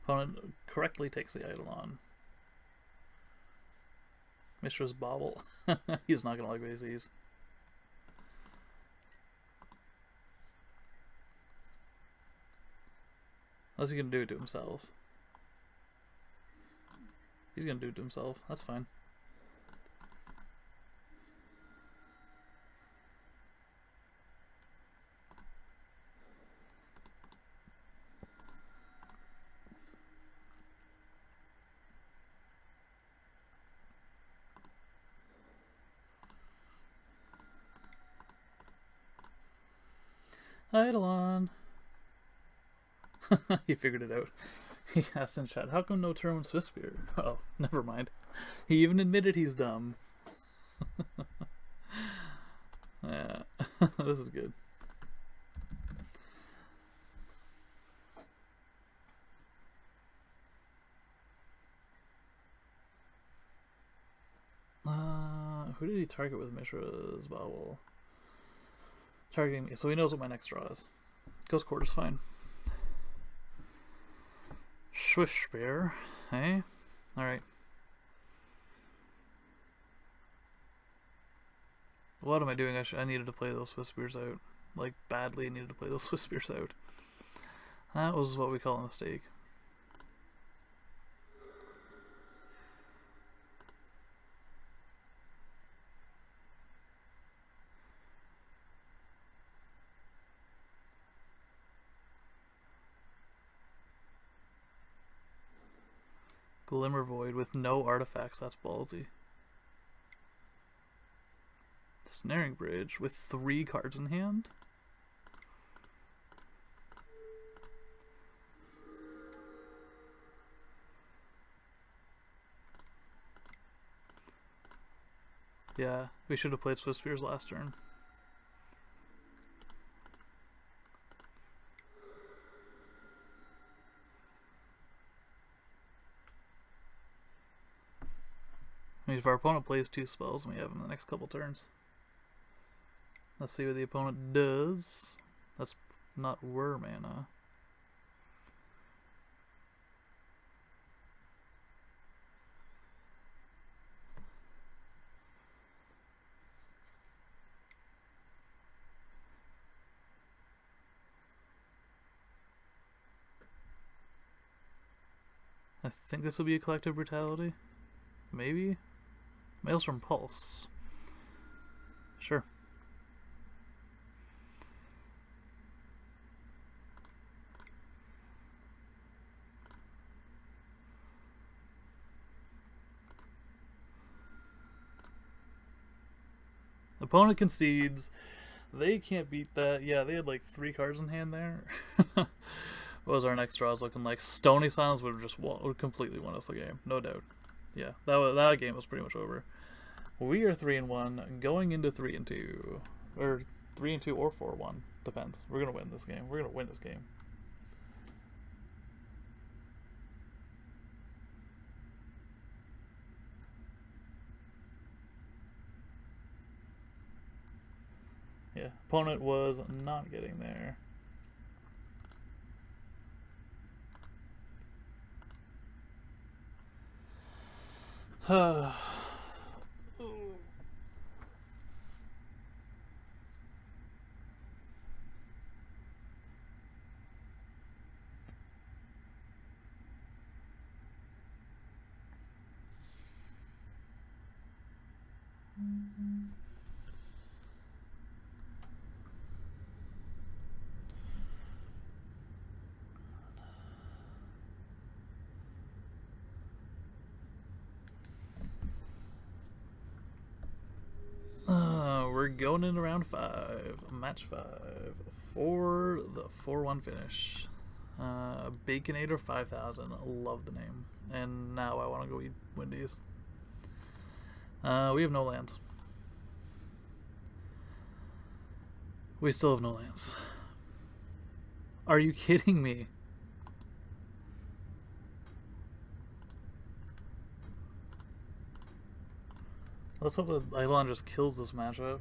Opponent correctly takes the Eidolon. Mishra's Bauble. He's not gonna like what he sees. Unless he's gonna do it to himself. He's gonna do it to himself. That's fine. Eidolon. He figured it out. He asked in chat, how come no turn with Swiftspear? Oh, never mind. He even admitted he's dumb. Yeah, this is good. Who did he target with Mishra's Bauble? Targeting me, so he knows what my next draw is. Ghost Court is fine. Swiftspear, hey? Alright. What am I doing? I needed to play those Swiftspears out. Like, badly needed to play those Swiftspears out. That was what we call a mistake. Glimmer Void with no artifacts, that's ballsy. Snaring Bridge with 3 cards in hand? Yeah, we should have played Swiftspears last turn. I mean, if our opponent plays 2 spells, we have in the next couple turns. Let's see what the opponent does. That's not Whir mana. I think this will be a Collective Brutality. Maybe? Maelstrom Pulse. Sure. Opponent concedes. They can't beat that. Yeah, they had like 3 cards in hand there. What was our next draws looking like? Stony Silence would have just would completely won us the game, no doubt. Yeah, that game was pretty much over. We are 3-1, going into 3-2, or 3-2 or 4-1. Depends. We're gonna win this game. We're gonna win this game. Yeah, opponent was not getting there. We're going into round 5, match 5, for the 4-1 finish. Baconator 5000, love the name. And now I want to go eat Wendy's. We have no lands. We still have no lands. Are you kidding me? Let's hope that Eidolon just kills this matchup.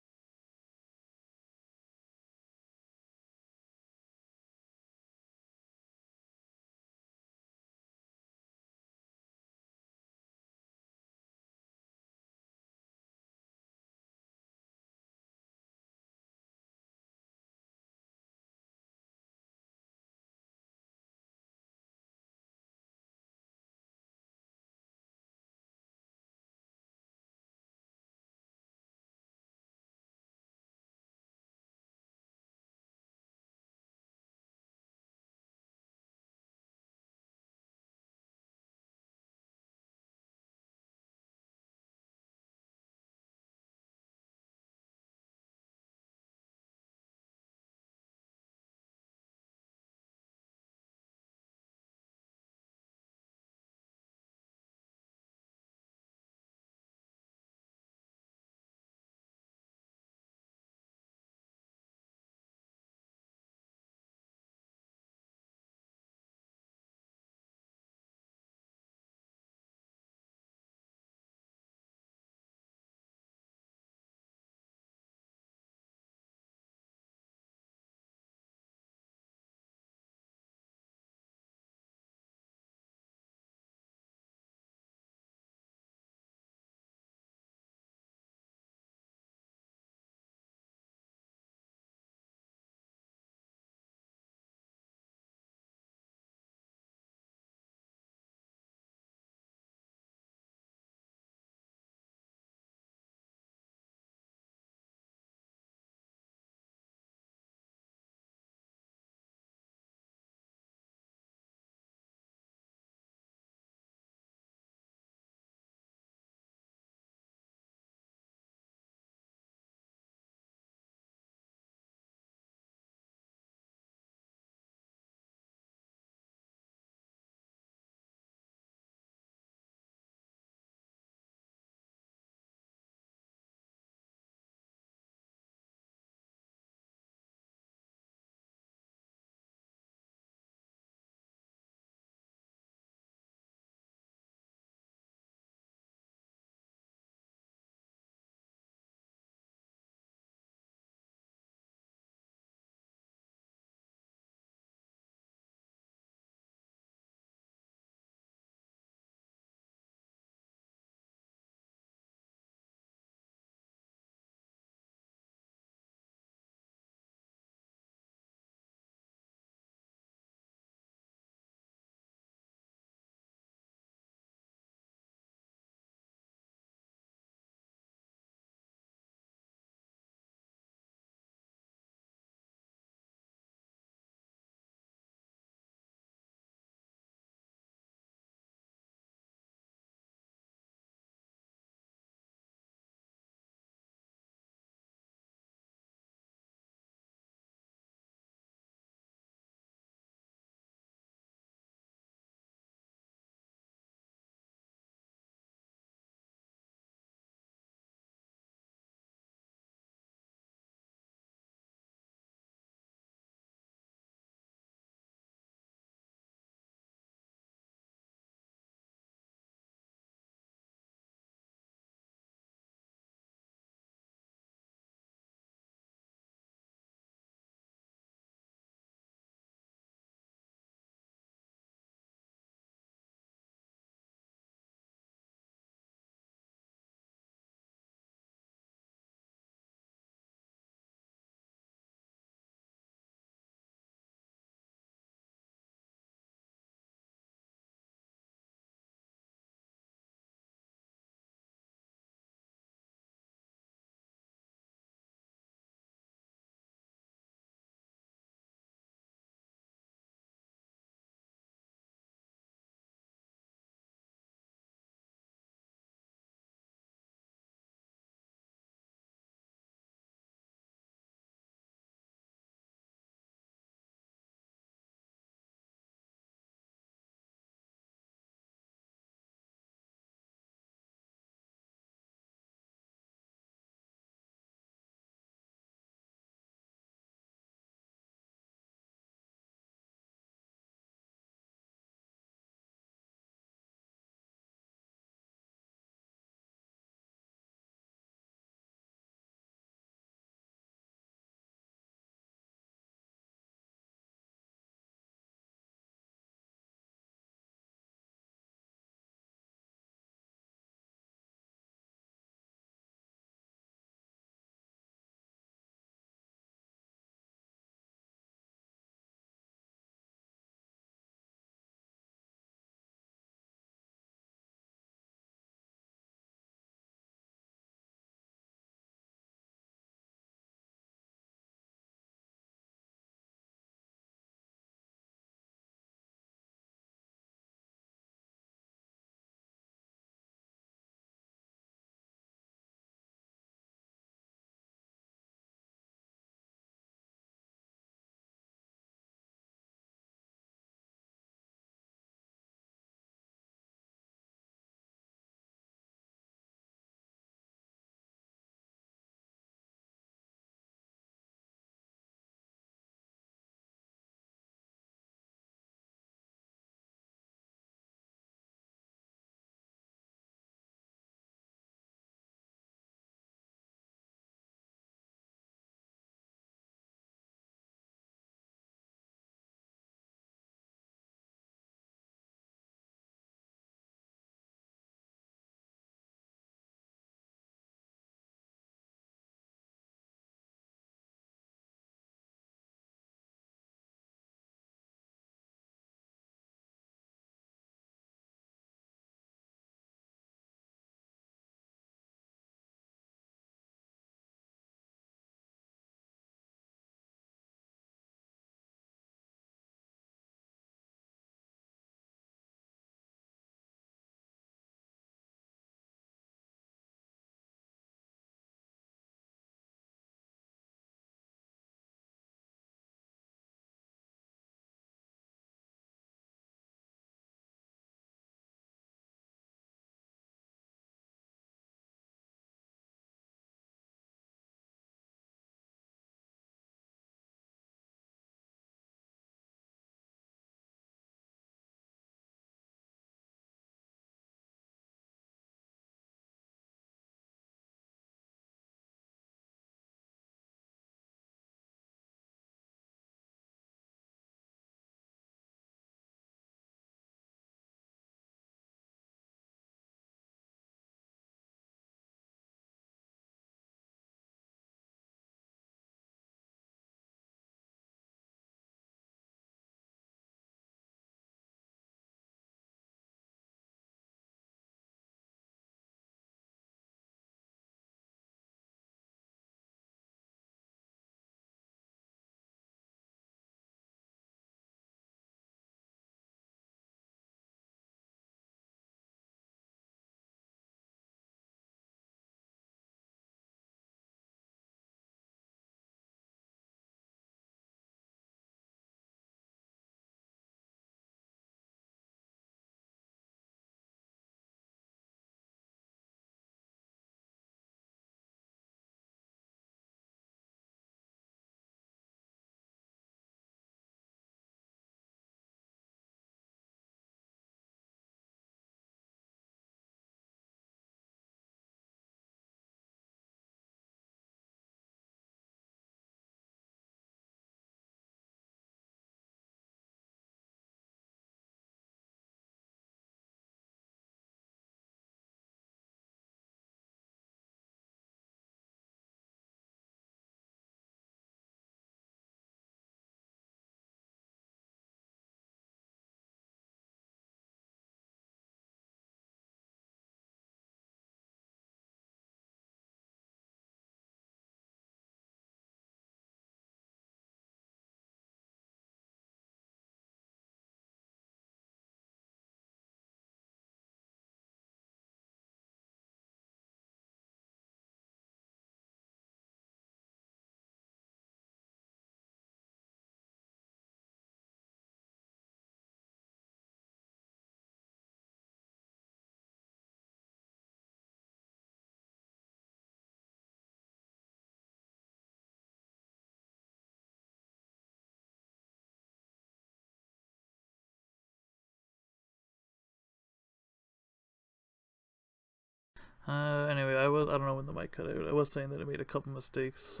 Anyway, I don't know when the mic cut out. I was saying that I made a couple mistakes.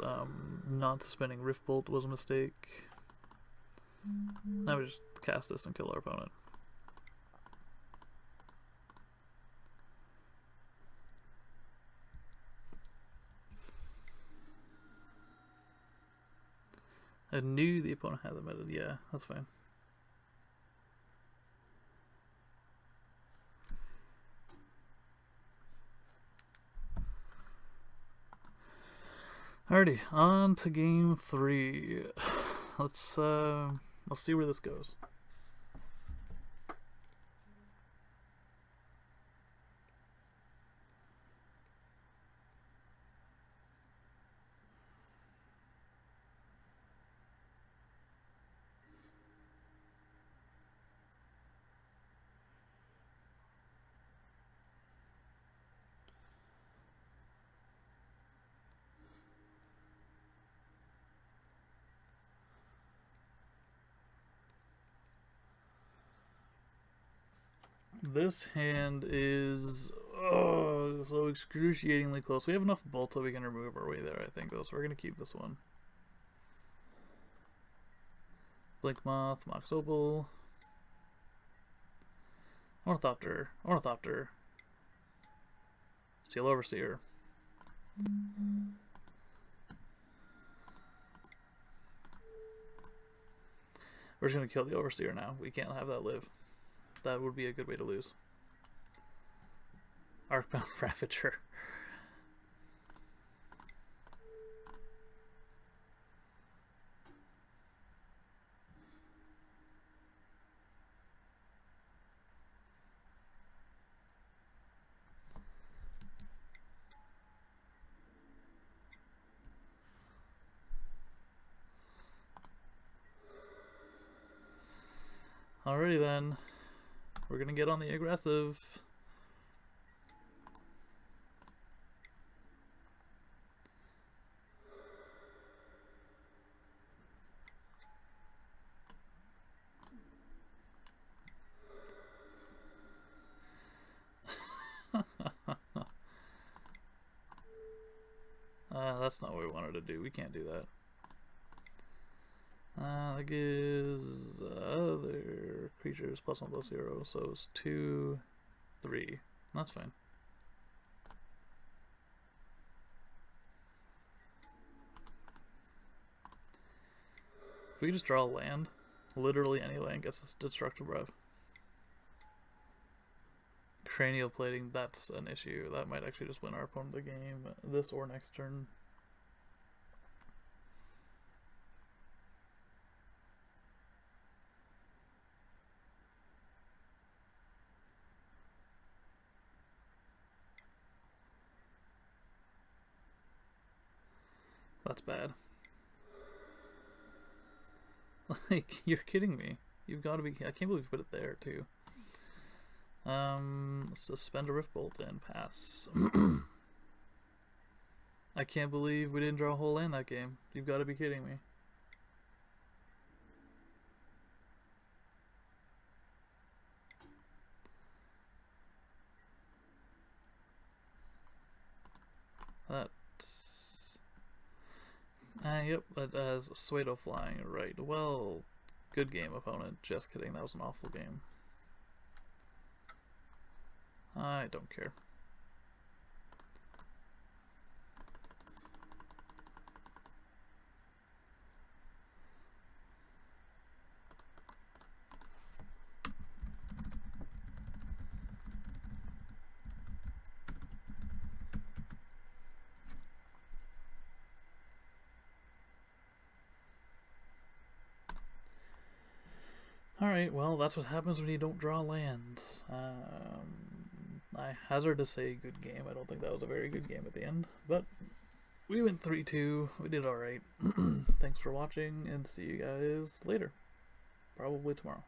Not suspending Rift Bolt was a mistake. Now we just cast this and kill our opponent. I knew the opponent had the meta. Yeah, that's fine. Alrighty, on to game 3. Let's see where this goes. This hand is so excruciatingly close. We have enough bolts that we can remove our way there, I think, though, so we're going to keep this one. Blink Moth, Mox Opal, Ornithopter, Steel Overseer. We're just going to kill the Overseer now. We can't have that live. That would be a good way to lose. Arcbound Ravager. Alrighty then. We're gonna get on the aggressive. That's not what we wanted to do. We can't do that. That gives other creatures +1/+0, so it's 2, 3. That's fine. If we just draw a land, literally any land gets us destructive breath. Cranial plating, that's an issue. That might actually just win our opponent the game, this or next turn. That's bad. Like, you're kidding me. You've got to be. I can't believe you put it there, too. Suspend a Rift Bolt and pass. I can't believe we didn't draw a whole land that game. You've got to be kidding me. Yep, it has Suedo flying, right. Well, good game, opponent. Just kidding, that was an awful game. I don't care. Alright, well, that's what happens when you don't draw lands. I hazard to say good game. I don't think that was a very good game at the end, but we went 3-2. We did alright. Thanks for watching, and see you guys later. Probably tomorrow.